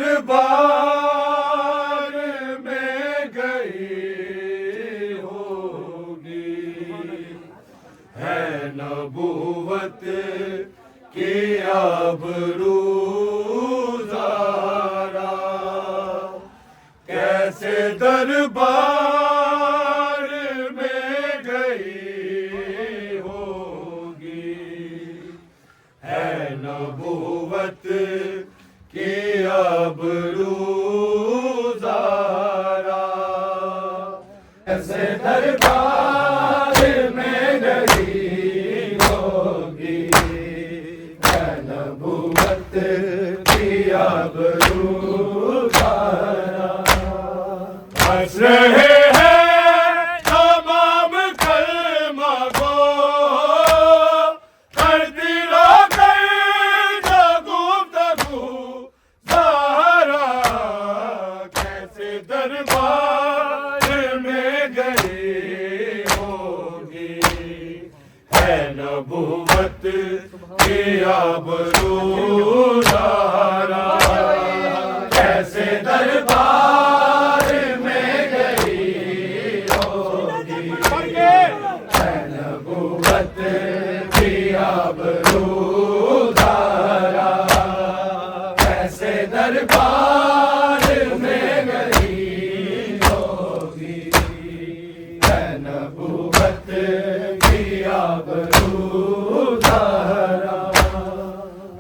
दरबार में गई होगी, है नबूवत की आबरू ज़ारा। कैसे दरबार में गई होगी, है नबूवत की आबरू ज़ारा। कैसे दरबार में गई होगी, है नबूवत की आबरू ज़ारा। हंस रहे हैं तमाम कलमा गो, कर दिलो कर गुफ्तगू ज़ारा। कैसे दरबार में गई होगी, है नबूवत की आबरू ज़ारा। कैसे दरबार में गई होगी, है नबूवत की आबरू ज़ारा। कैसे दरबार में गई होगी, है नबूवत की आबरू ज़ारा।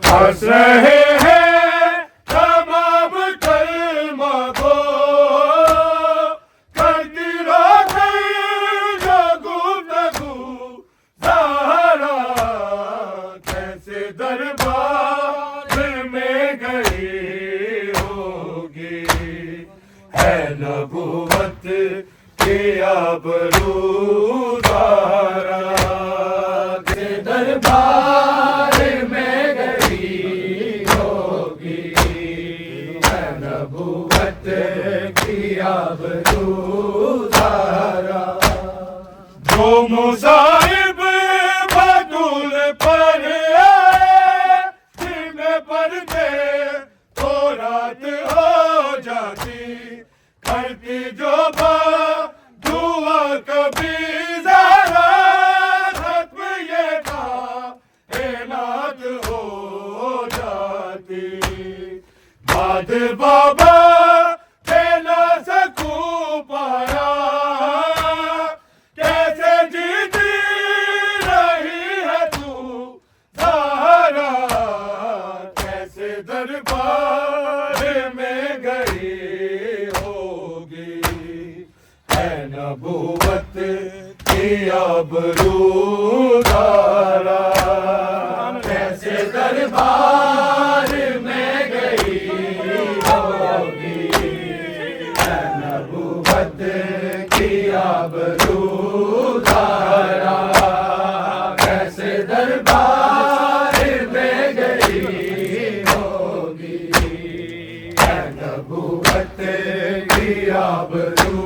हंस रहे हैं तमाम कलमा गो, करती रहे जो गुफ्तगू ज़ारा। कैसे दरबार में गई होगी, है नबूवत की आबरू ज़ारा। कैसे दरबार में गई होगी, है नबूवत की आबरू ज़ारा। जो मुसाहिब बतूल पर आए, दिन में पढ़ते तो रात हो जाती। करती जो दुआ कभी ज़रा, खत्म ये कायनात हो जाती। बाद बाबा ना सकूं पाया, कैसे जीती रही है तू ज़ारा। कैसे दरबार में गई होगी, है नबूवत की आबरू ज़ारा। कैसे दरबार में गई होगी, है नबूवत की आबरू ज़ारा। कैसे दरबार में गई होगी, है नबूवत की आबरू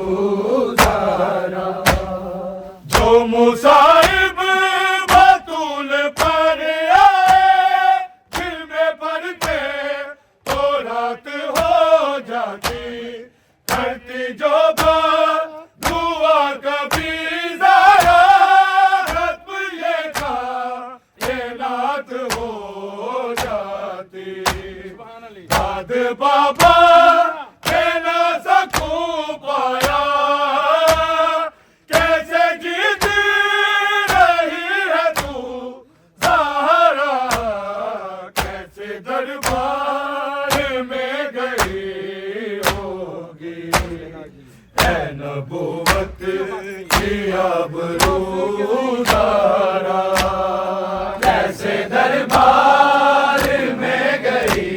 ज़ारा। जो मुसाहिब बतूल पर आए, दिल में पढ़ते तो रात हो जाती। करती जो दुआ कभी ज़रा, खत्म ये कायनात हो जाती। बाद बाबा ना सकूं पाया, कैसे जीती रही है तू ज़ारा। कैसे दरबार में गई होगी, है नबूवत की आबरू ज़ारा। कैसे दरबार में गई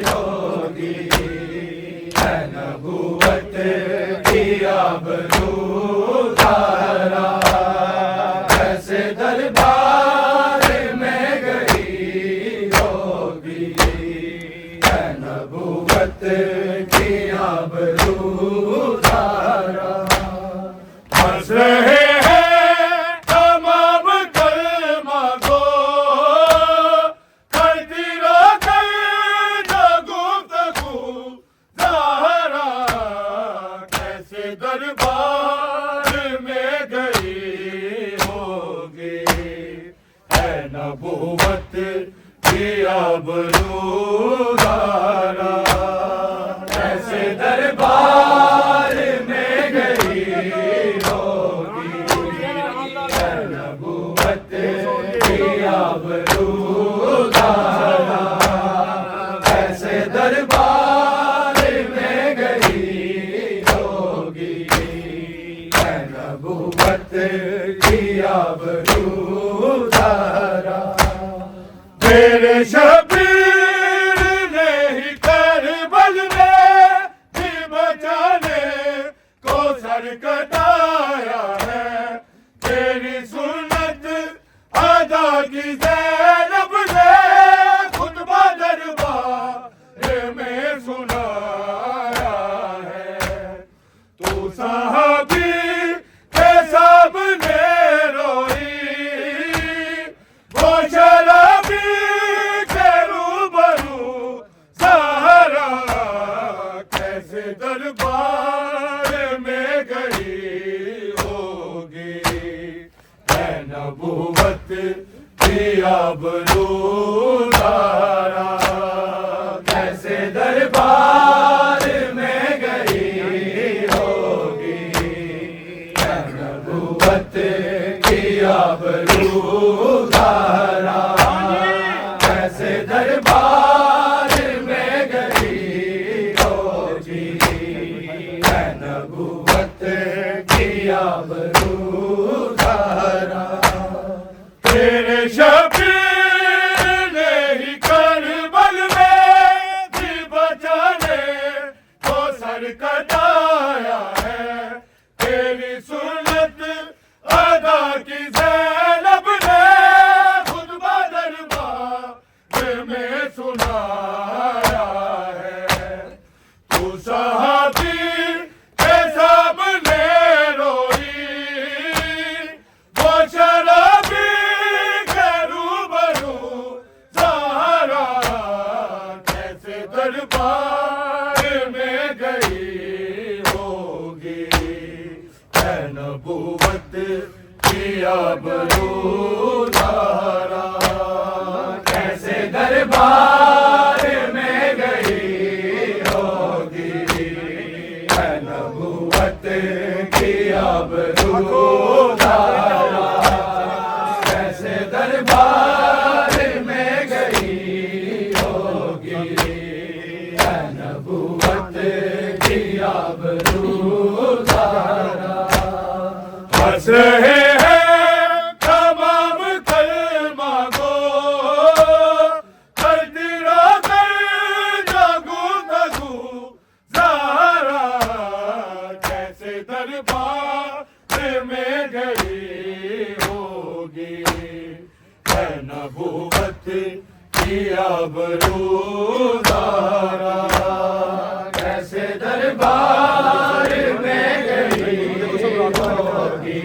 होगी, है नबूवत की आबरू ज़ारा। कैसे दरबार में गई होगी, है नबूवत की आबरू ज़ारा। हंस रहे हैं तमाम कलमा गो, करती रहे जो गुफ्तगू आबरूदारा कैसे दरबार में गई होगी नबूवत की आबरूदारा कैसे दरबार में गई होगी नबूवत की आबरूदारा तेरे शबीर ने ही करबल में भी बचाने को सर कटाया है तेरी सुन्नत अदा की ज़ैनब ने खुतबा दरबार में सुनाया है तू साहबी के सामने रोई वो शराबी के रूबरू सहारा कैसे दरबार में गई होगी है नबूवत की आबरूदारा कैसे दरबार में गई होगी है नबूवत की आबरूदारा कैसे दरबार में गई होगी है नबूवत की आबरूदारा तेरे शबीर ने ही करबल में भी बचाने को सर कटाया है तेरी सुन्नत अदा की ज़ैनब ने खुतबा दरबार में सुनाया है तू साहबी के सामने रोई वो शराबी के रूबरू सहारा कैसे दरबार में गई होगी है नबूवत की आबरूदारा कैसे दरबार में गई होगी है नबूवत की आबरूदारा कैसे दरबार में गई होगी है नबूवत की आबरूदारा हंस रहे हैं तमाम कलमा को करती रोकर जागू तगू ज़ाहरा कैसे दरबार में गई होगी है नबूवत की आबरूदारा कैसे दरबार में गई होगी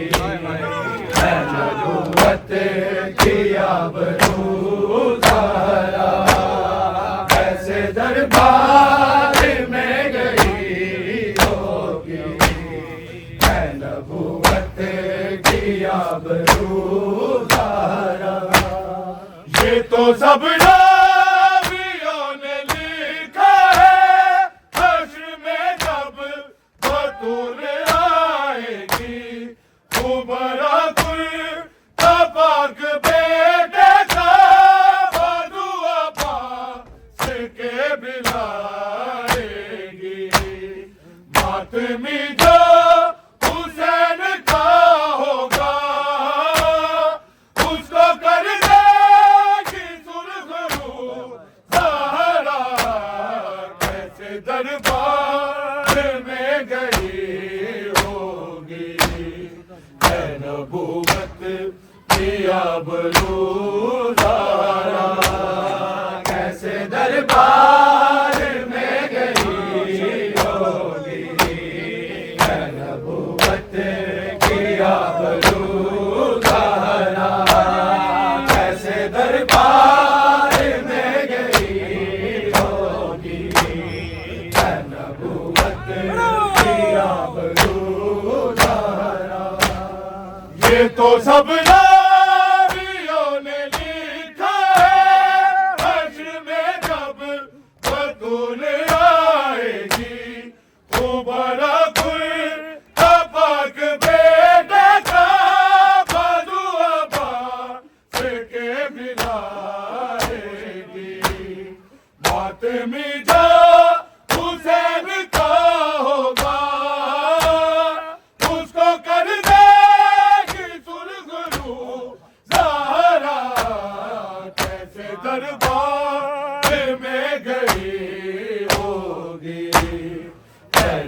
है नबूवत की आबरूदारा कैसे दरबार में गई होगी है नबूवत की आबरूदारा ये तो सब नबियों ने लिखा है हश्र में जब बतूर आएगी उबरा कुल तपाक बेटे का बदुआ पास के बिलाएगी मातमी जो हुसैन का होगा उसको कर देगी सुरखरू सहारा कैसे दरबार में गई होगी है नबूवत की आबरूदारा कैसे दरबार में गई होगी है नबूवत की आबरूदारा कैसे दरबार में गई होगी है नबूवत की आबरूदारा ये तो सब नबियों ने लिखा है हश्र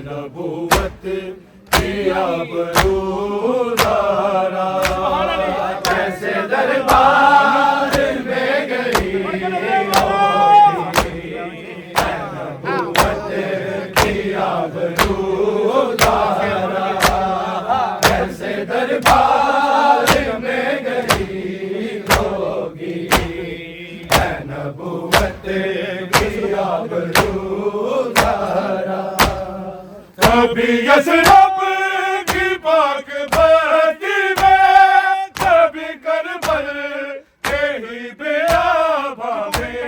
नबूवत की आबरूदारा कैसे दरबार में गई होगी नबूवत की आबरूदारा कैसे दरबार में गई होगी नबूवत की आबरूदारा कभी यसरब की पाक बस्ती में कभी करबल के ही बेआबा में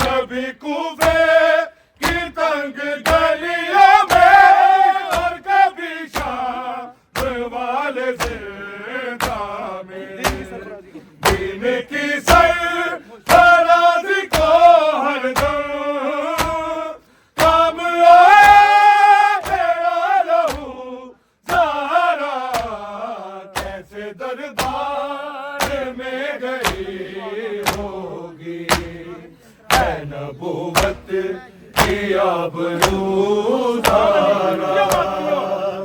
कभी कूफे की तंग गलियों में और कभी शाम वाले ज़िंदा में दीन की सर फराज़ी को हरदम काम दरबार में गई होगी नबूवत की आबरूदारा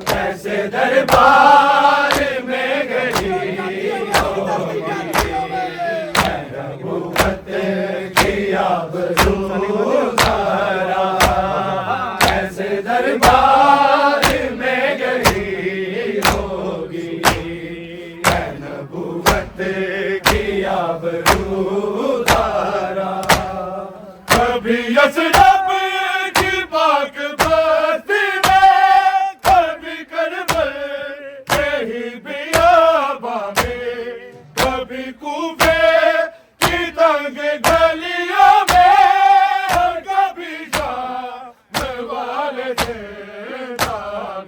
कैसे दरबार में गई होगी नबूवत की आबरूदारा कैसे दरबार में गई होगी नबूवत की आबरूदारा कभी यसरब की पाक बस्ती में कभी करबल के ही बियाबा में कभी कूफे की तंग गलियों में और कभी शाम वाले ज़िंदा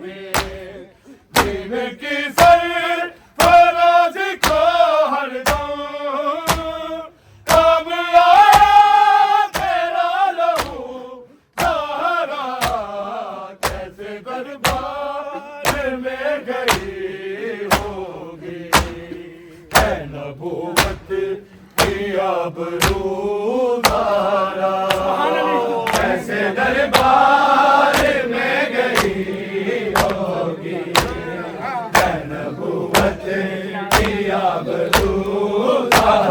में दीन की सर फराज़ी को हरदम काम आया तेरा लहू सहारा कैसे दरबार में गई होगी नबूवत की आबरूदारा कैसे दरबार में गई होगी नबूवत की आबरूदारा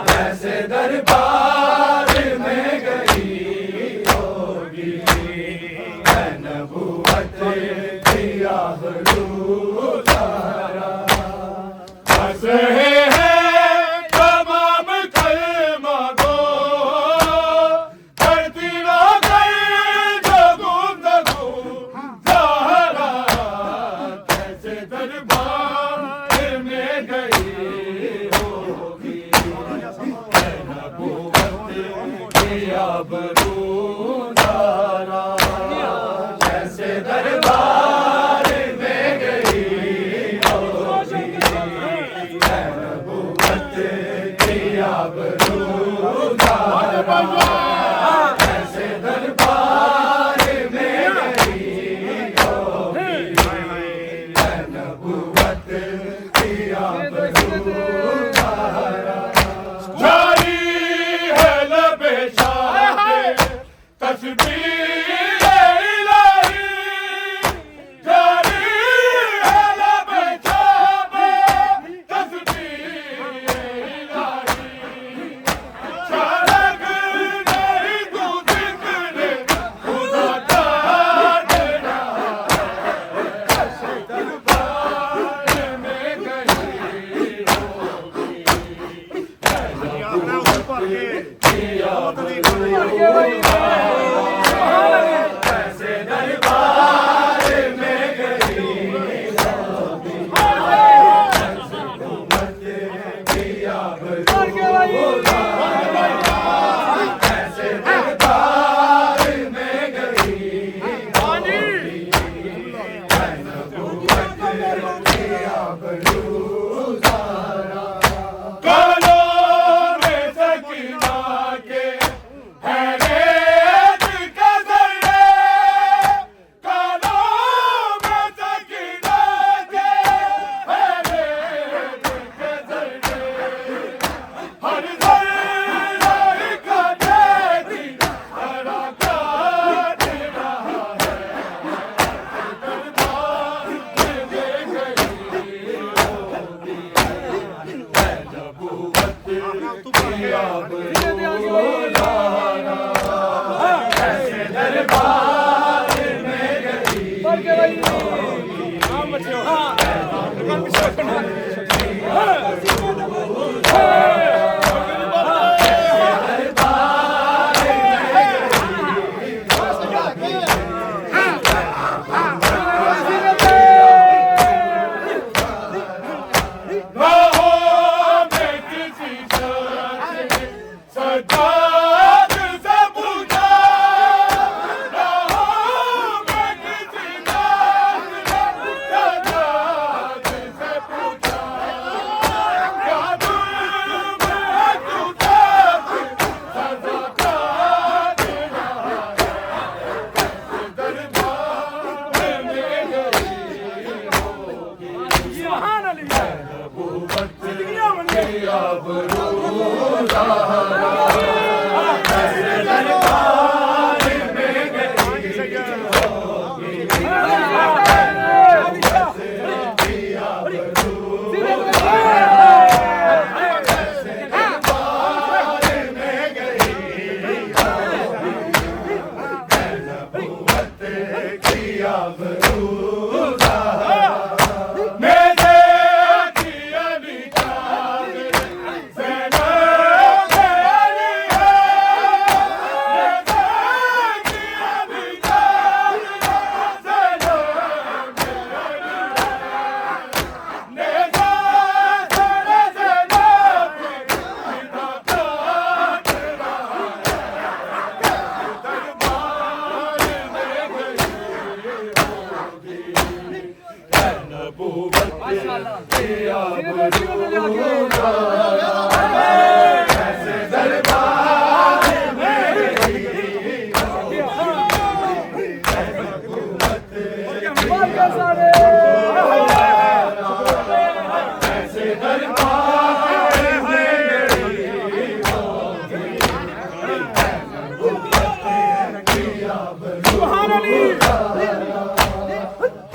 कैसे दरबार में गई होगी नबूवत की आबरूदारा हंस रहे हैं तमाम कलमा को करती ना कर जो गुफ्तगू ज़हरा कैसे दरबार में गई होगी नबूवत की आबरूदारा कैसे दरबार में गई होगी नबूवत की आबरूदारा कैसे दरबार में गई होगी नबूवत की आबरूदारा जारी है लबे शाह तस्बीह इलाही जारी है लबे शाह तस्बीह इलाही चालक नहीं तू जिक्र खुदा का तेरा कैसे दरबार में गई होगी नबूवत की आबरूदारा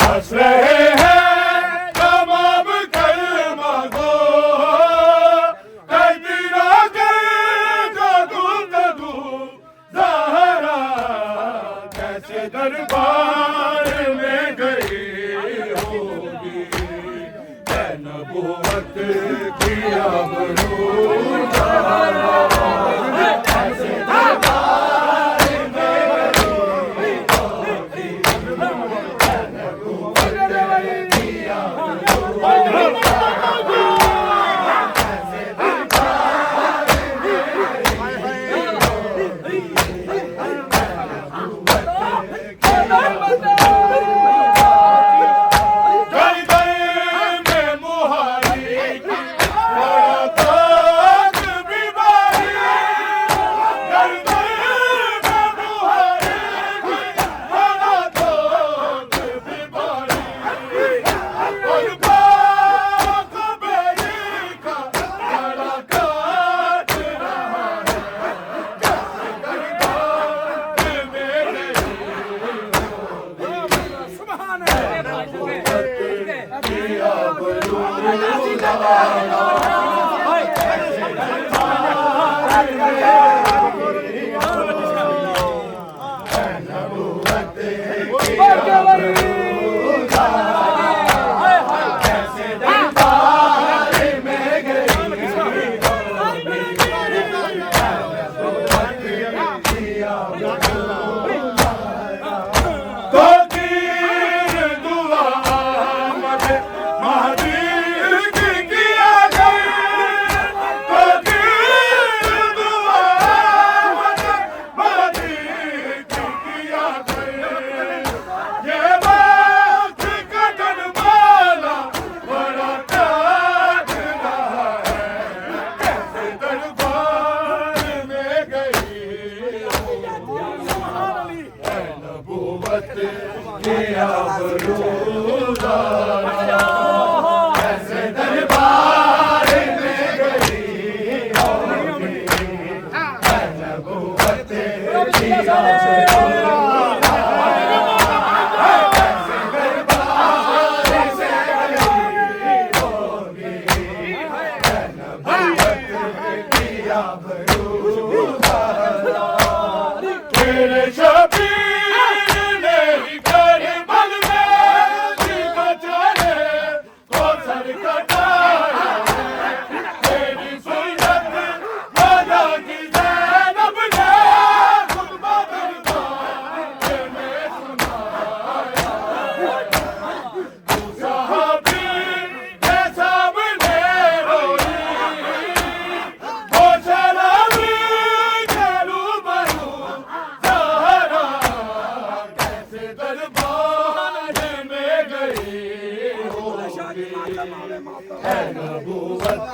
हंस रहे हैं तमाम कलमा गो, कदरा कर जादू ज़हरा कैसे दरबार में गई होगी, नबूवत की आबरू ज़हरा कैसे दरबार में गई होगी, नबूवत की आबरू Shall be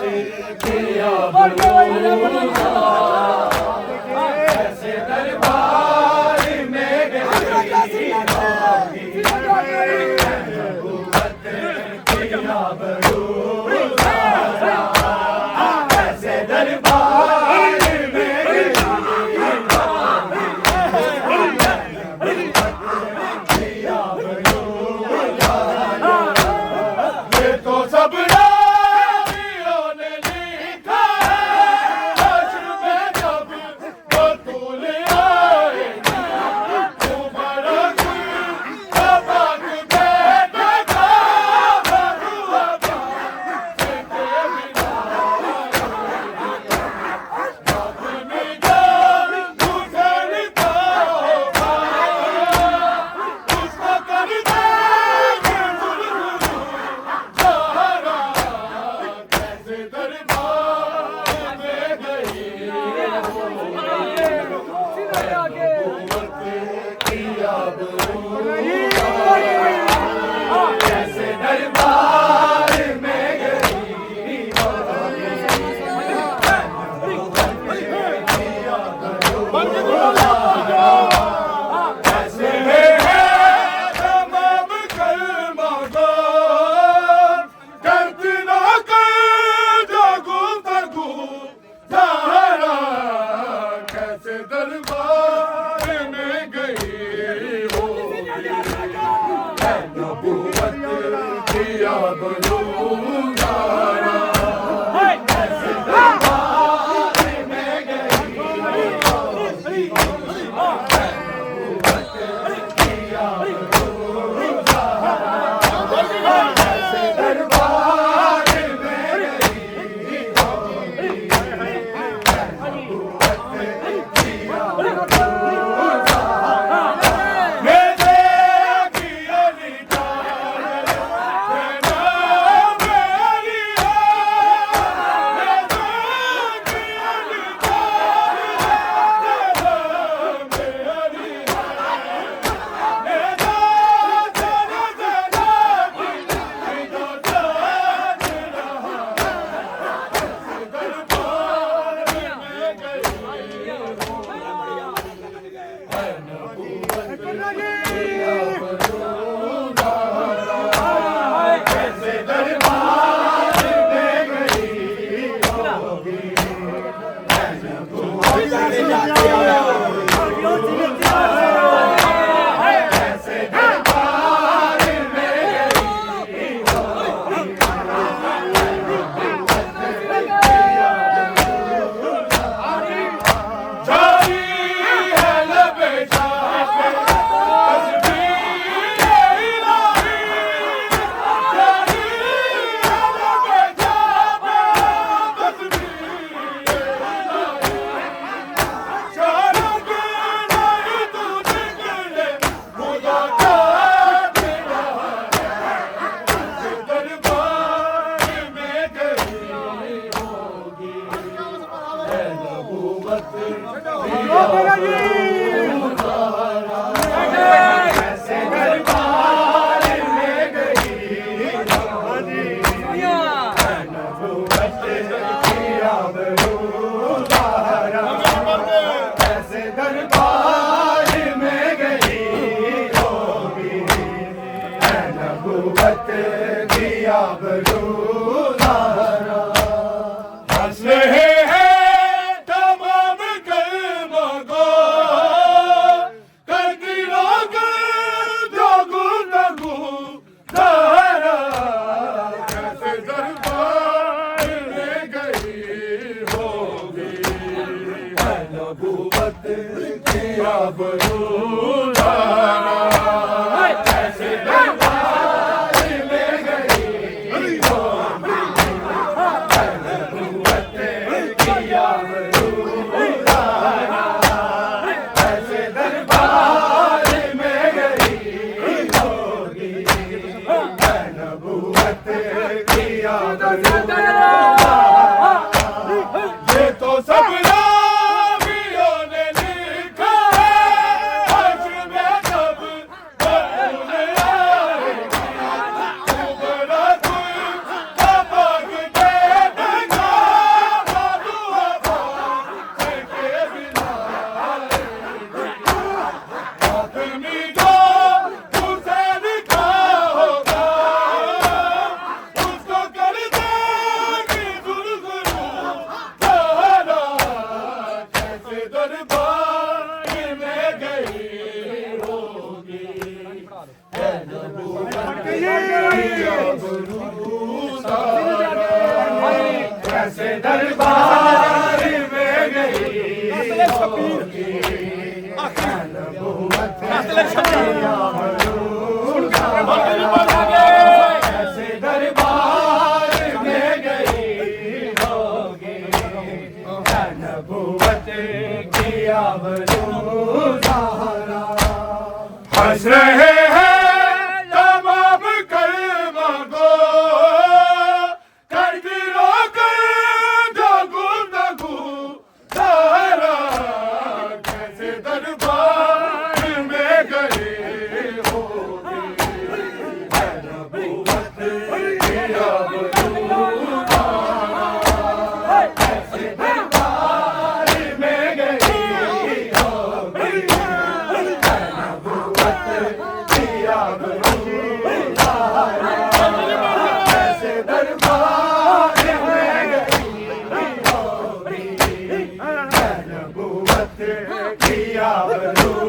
किया बरूदा ऐसे दरबार में गई नबूवत किया बरूदा ऐसे दरबार में गई किया बरूदा ये तो सब ऐसे दरबार में गई आदमी जो उसे लिखा होगा उसको कर देगी गुरगुरु तारा कैसे दरबार में गई होगी है नबूवत की गुरु तारा कैसे दरबार में गई होगी कैसे दरबार में गई होगी नबूवत की आबरू ज़हरा हंस रहे हैं तमाम कलमा को कर दिलो कर जागू जागू ज़हरा कैसे दरबार में गई होगी है नबूवत की आबरू ज़हरा कैसे दरबार में गई होगी है नबूवत की आबरू ज़हरा कैसे दरबार में गई होगी है नबूवत की आबरू